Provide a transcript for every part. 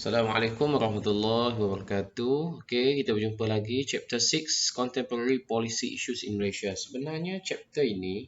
Assalamualaikum warahmatullahi wabarakatuh. Okey, kita berjumpa lagi chapter 6 Contemporary Policy Issues in Malaysia. Sebenarnya chapter ini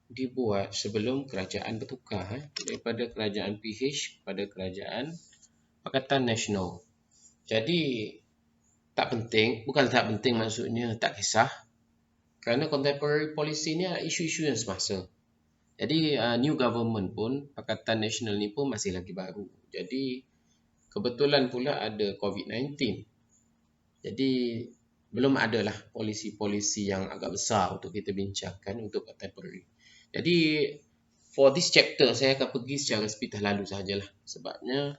dibuat sebelum kerajaan bertukar daripada kerajaan PH kepada kerajaan Pakatan Nasional. Jadi tak penting, bukan tak penting maksudnya tak kisah. Kerana contemporary policy ni adalah isu-isu yang semasa. Jadi new government pun Pakatan Nasional ni pun masih lagi baru. Jadi kebetulan pula ada COVID-19. Jadi belum adalah polisi-polisi yang agak besar untuk kita bincangkan untuk contemporary. Jadi for this chapter saya akan pergi secara sepintas lalu sahajalah. Sebabnya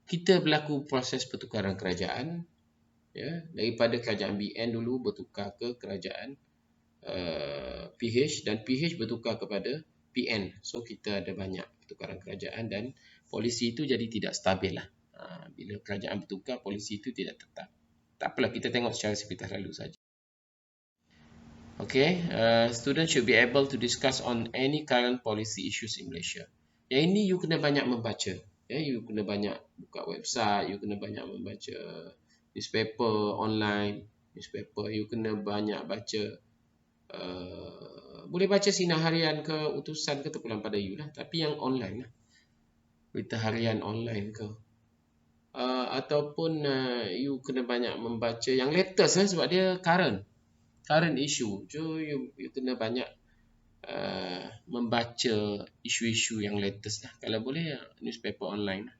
kita berlaku proses pertukaran kerajaan, ya, daripada kerajaan BN dulu bertukar ke kerajaan PH dan PH bertukar kepada PN. So kita ada banyak pertukaran kerajaan dan polisi itu jadi tidak stabil lah. Bila kerajaan bertukar, polisi itu tidak tetap. Tak apalah, kita tengok secara sepintas lalu saja. Okay, students should be able to discuss on any current policy issues in Malaysia. Yang ini you kena banyak membaca. Ya, you kena banyak buka website, you kena banyak membaca newspaper online, you kena banyak baca boleh baca sinar harian ke utusan ke terpulang pada you lah, tapi yang online lah, berita harian online ke ataupun you kena banyak membaca yang latest lah, sebab dia current issue. So you kena banyak membaca isu-isu yang latest lah, kalau boleh newspaper online lah.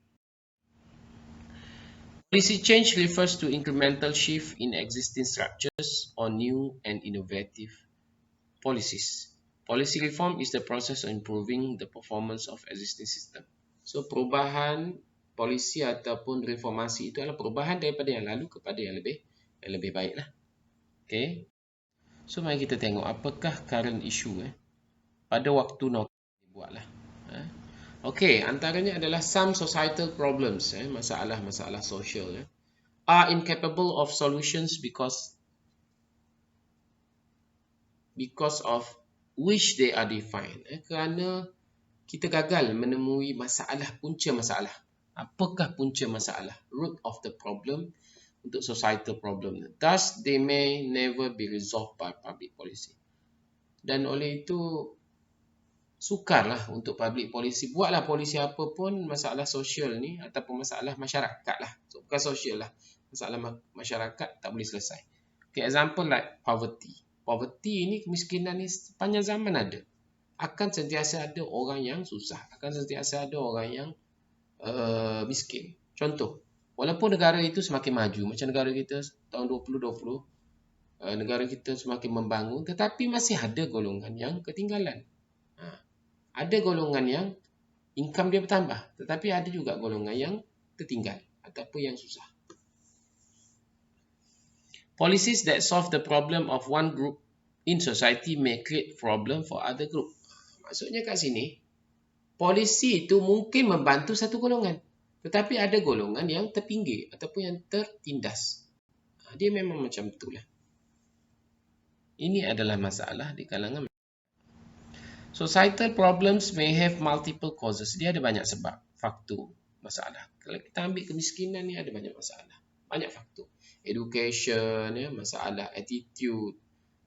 Policy change refers to incremental shift in existing structures or new and innovative policies. Policy reform is the process of improving the performance of existing system. So perubahan polisi ataupun reformasi itu adalah perubahan daripada yang lalu kepada yang lebih baik lah. Okay. So mari kita tengok apakah current issue pada waktu now dibuatlah. Okay, antaranya adalah some societal problems, masalah-masalah sosial are incapable of solutions because of which they are defined. Kerana kita gagal menemui punca masalah. Apakah punca masalah? Root of the problem untuk societal problem. Thus, they may never be resolved by public policy. Dan oleh itu, sukarlah untuk public policy. Buatlah polisi apa pun, masalah sosial ni ataupun masalah masyarakat lah. So, bukan sosial lah. Masalah masyarakat tak boleh selesai. Okay, example like poverty. Poverty ni, kemiskinan ni sepanjang zaman ada. Akan sentiasa ada orang yang susah. Akan sentiasa ada orang yang miskin. Contoh, walaupun negara itu semakin maju, macam negara kita tahun 2020, negara kita semakin membangun, tetapi masih ada golongan yang ketinggalan. Ada golongan yang income dia bertambah, tetapi ada juga golongan yang tertinggal ataupun yang susah. Policies that solve the problem of one group in society may create problem for other group. Maksudnya kat sini, polisi itu mungkin membantu satu golongan, tetapi ada golongan yang terpinggir ataupun yang tertindas. Dia memang macam itulah. Ini adalah masalah di kalangan. Societal problems may have multiple causes. Dia ada banyak sebab, faktor, masalah. Kalau kita ambil kemiskinan ni ada banyak masalah, banyak faktor. Education, masalah attitude,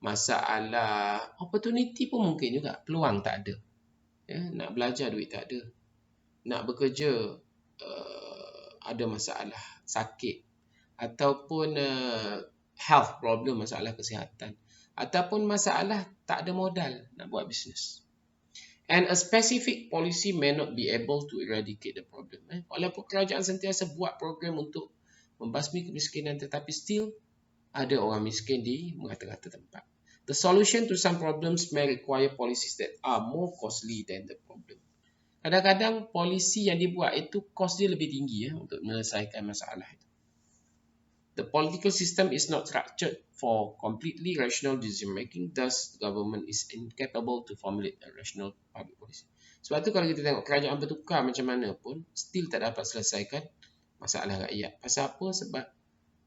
masalah opportunity pun mungkin juga, peluang tak ada. Nak belajar duit tak ada, nak bekerja ada masalah, sakit, ataupun health problem, masalah kesihatan, ataupun masalah tak ada modal nak buat bisnes. And a specific policy may not be able to eradicate the problem. Walaupun kerajaan sentiasa buat program untuk membasmi kemiskinan, tetapi still ada orang miskin di merata-rata tempat. The solution to some problems may require policies that are more costly than the problem. Kadang-kadang polisi yang dibuat itu kos dia lebih tinggi untuk menyelesaikan masalah itu. The political system is not structured for completely rational decision making, thus the government is incapable to formulate a rational public policy. Sebab tu kalau kita tengok kerajaan bertukar macam mana pun, still tak dapat selesaikan masalah rakyat. Pasal apa? Sebab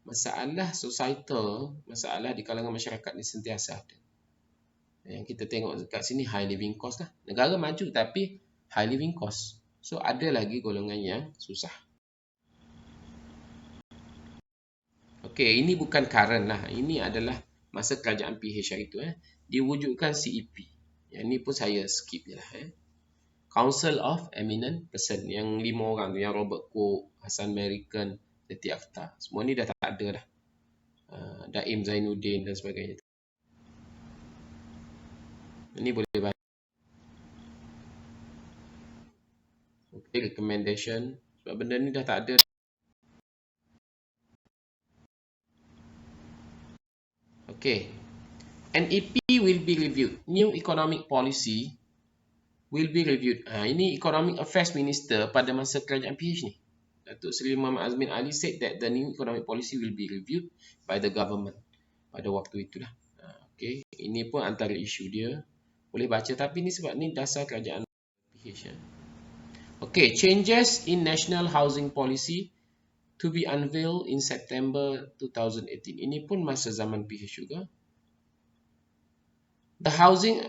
masalah societal, masalah di kalangan masyarakat ni sentiasa ada. Yang kita tengok dekat sini high living cost lah. Negara maju tapi high living cost. So ada lagi golongan yang susah. Okey, ini bukan current lah. Ini adalah masa kerajaan PH hari tu. Diwujudkan CEP. Yang ni pun saya skip je lah. Council of Eminent Person. Yang 5 orang tu. Yang Robert Cook, Hassan American, Seti Akhtar. Semua ni dah tak ada dah. Daim Zainuddin dan sebagainya. Ini boleh baca. Okay, recommendation. Sebab benda ni dah tak ada. Okay. NEP will be reviewed. New economic policy will be reviewed. Ini Economic Affairs Minister pada masa kerajaan PH ni. Datuk Seri Muhammad Azmin Ali said that the new economic policy will be reviewed by the government. Pada waktu itulah. Okay. Ini pun antara isu dia. Boleh baca. Tapi ni sebab ni dasar kerajaan PH. Okay. Changes in national housing policy to be unveiled in September 2018. Ini pun masa zaman PH juga. The Housing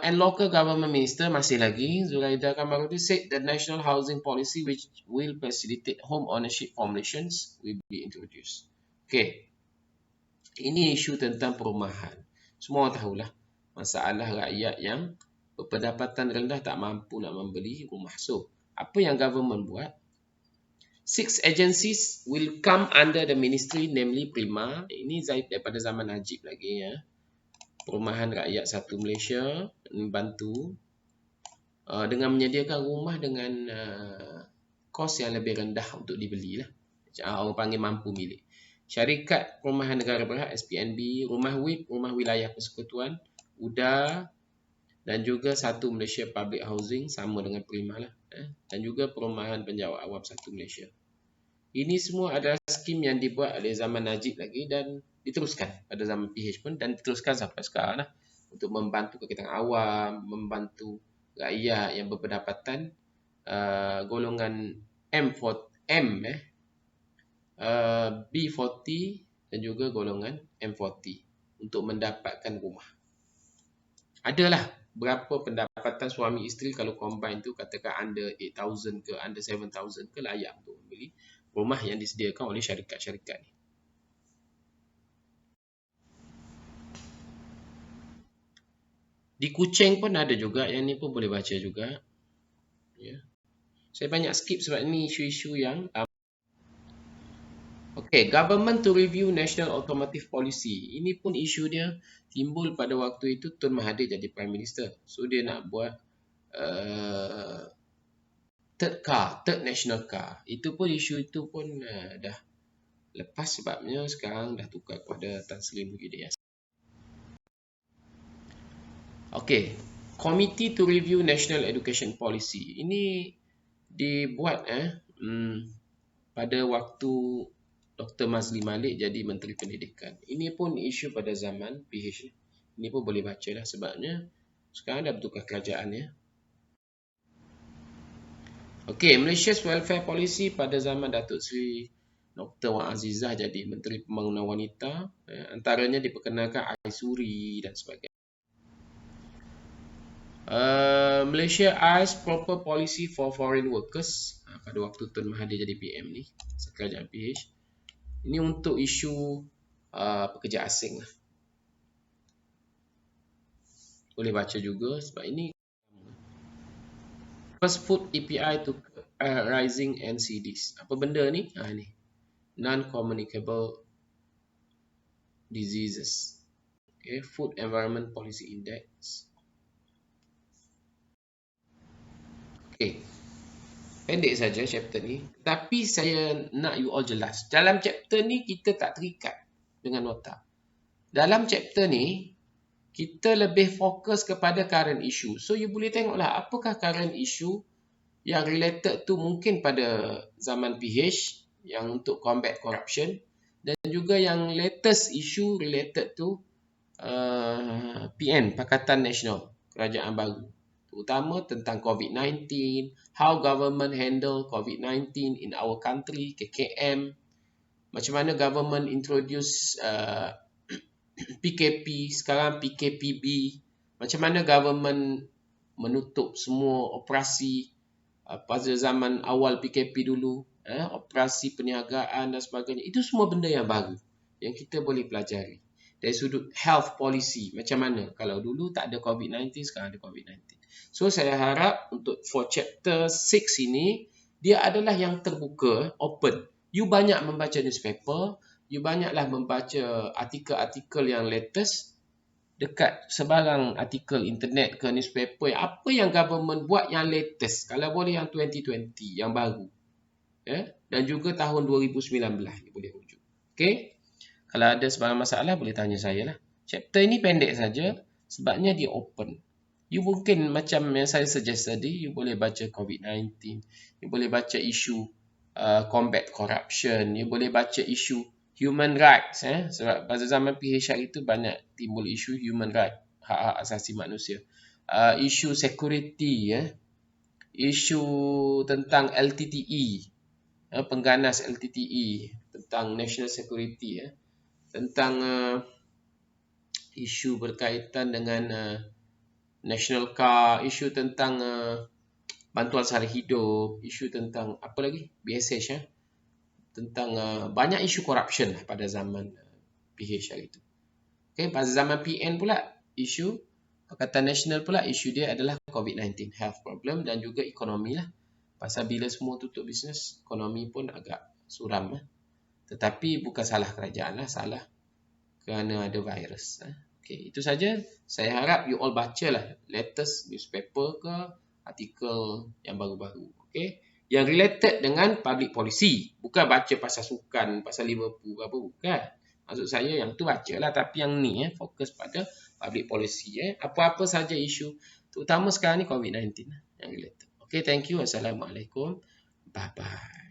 and Local Government Minister masih lagi, Zuraida Kamarudin, said the national housing policy which will facilitate home ownership formulations will be introduced. Okay. Ini isu tentang perumahan. Semua orang tahulah masalah rakyat yang berpendapatan rendah tak mampu nak membeli rumah. So, apa yang government buat? 6 agencies will come under the ministry, namely Prima. Ini daripada zaman Najib lagi ya. Perumahan Rakyat Satu Malaysia membantu dengan menyediakan rumah dengan kos yang lebih rendah untuk dibeli lah. Orang panggil mampu milik. Syarikat Perumahan Negara Berhad SPNB, Rumah WIP, Rumah Wilayah Persekutuan, UDA dan juga Satu Malaysia Public Housing sama dengan Prima lah. Dan juga Perumahan Penjawat Awam Satu Malaysia. Ini semua adalah skim yang dibuat oleh zaman Najib lagi dan diteruskan pada zaman PH pun dan diteruskan sampai sekarang lah untuk membantu kekitangan awam, membantu rakyat yang berpendapatan golongan B40 dan juga golongan M40 untuk mendapatkan rumah. Adalah berapa pendapatan suami isteri kalau combine tu katakan under 8,000 ke under 7,000 ke layak untuk membeli rumah yang disediakan oleh syarikat-syarikat ni. Di Kuching pun ada juga, yang ni pun boleh baca juga. Ya. Saya banyak skip sebab ni isu-isu yang okay, government to review national automotive policy. Ini pun isu dia timbul pada waktu itu Tun Mahathir jadi Prime Minister. So dia nak buat third national car. Itu pun isu itu pun dah lepas sebabnya sekarang dah tukar kepada Tan Sri Muhyiddin Yassin. Okay, Committee to Review National Education Policy. Ini dibuat pada waktu Dr. Mazli Malik jadi Menteri Pendidikan. Ini pun isu pada zaman PH. Ini pun boleh baca lah sebabnya sekarang dah bertukar kerajaan ya. Okay, Malaysia's Welfare Policy pada zaman Datuk Seri Dr. Wan Azizah jadi Menteri Pembangunan Wanita. Antaranya diperkenalkan Aisuri dan sebagainya. Malaysia eyes proper policy for foreign workers pada waktu Tun Mahathir jadi PM ni, kerajaan PH. Ini untuk isu pekerja asing lah. Boleh baca juga sebab ini first food EPI to rising NCDs. Apa benda ni? Ni non-communicable diseases. Okay, Food Environment Policy Index. Okay, pendek saja chapter ni. Tapi saya nak you all jelas. Dalam chapter ni kita tak terikat dengan nota. Dalam chapter ni kita lebih fokus kepada current issue. So you boleh tengoklah apakah current issue yang related tu mungkin pada zaman PH yang untuk combat corruption dan juga yang latest issue related to PN, Pakatan Nasional, Kerajaan Baru. Terutama tentang COVID-19, how government handle COVID-19 in our country, KKM, macam mana government introduce PKP, sekarang PKPB, macam mana government menutup semua operasi pada zaman awal PKP dulu, operasi perniagaan dan sebagainya. Itu semua benda yang baru yang kita boleh pelajari. Dari sudut health policy, macam mana? Kalau dulu tak ada COVID-19, sekarang ada COVID-19. So, saya harap untuk for chapter 6 ini, dia adalah yang terbuka, open. You banyak membaca newspaper, you banyaklah membaca artikel-artikel yang latest, dekat sebarang artikel internet ke newspaper, apa yang government buat yang latest, kalau boleh yang 2020, yang baru. Dan juga tahun 2019 ni boleh rujuk. Okay? Kalau ada sebarang masalah, boleh tanya saya lah. Chapter ini pendek saja, sebabnya dia open. You mungkin macam yang saya suggest tadi, you boleh baca COVID-19, you boleh baca isu combat corruption, you boleh baca isu human rights. Sebab pada zaman PHR itu banyak timbul isu human rights, hak-hak asasi manusia. Isu security, isu tentang LTTE, pengganas LTTE, tentang national security, tentang isu berkaitan dengan national car, isu tentang bantuan sara hidup, isu tentang apa lagi? BSH, tentang banyak isu corruption lah pada zaman PHR itu. Okay, pada zaman PN pula, isu Pakatan Nasional pula, isu dia adalah COVID-19, health problem dan juga ekonomi lah. Pasal bila semua tutup bisnes, ekonomi pun agak suram lah. Tetapi bukan salah kerajaan lah, salah kerana ada virus. Okay, itu saja. Saya harap you all bacalah latest newspaper ke artikel yang baru-baru. Okay, yang related dengan public policy. Bukan baca pasal sukan, pasal Liverpool apa, bukan. Maksud saya yang tu bacalah, tapi yang ni fokus pada public policy. Apa-apa saja isu, terutama sekarang ni COVID-19 yang related. Okay, thank you. Assalamualaikum. Bye-bye.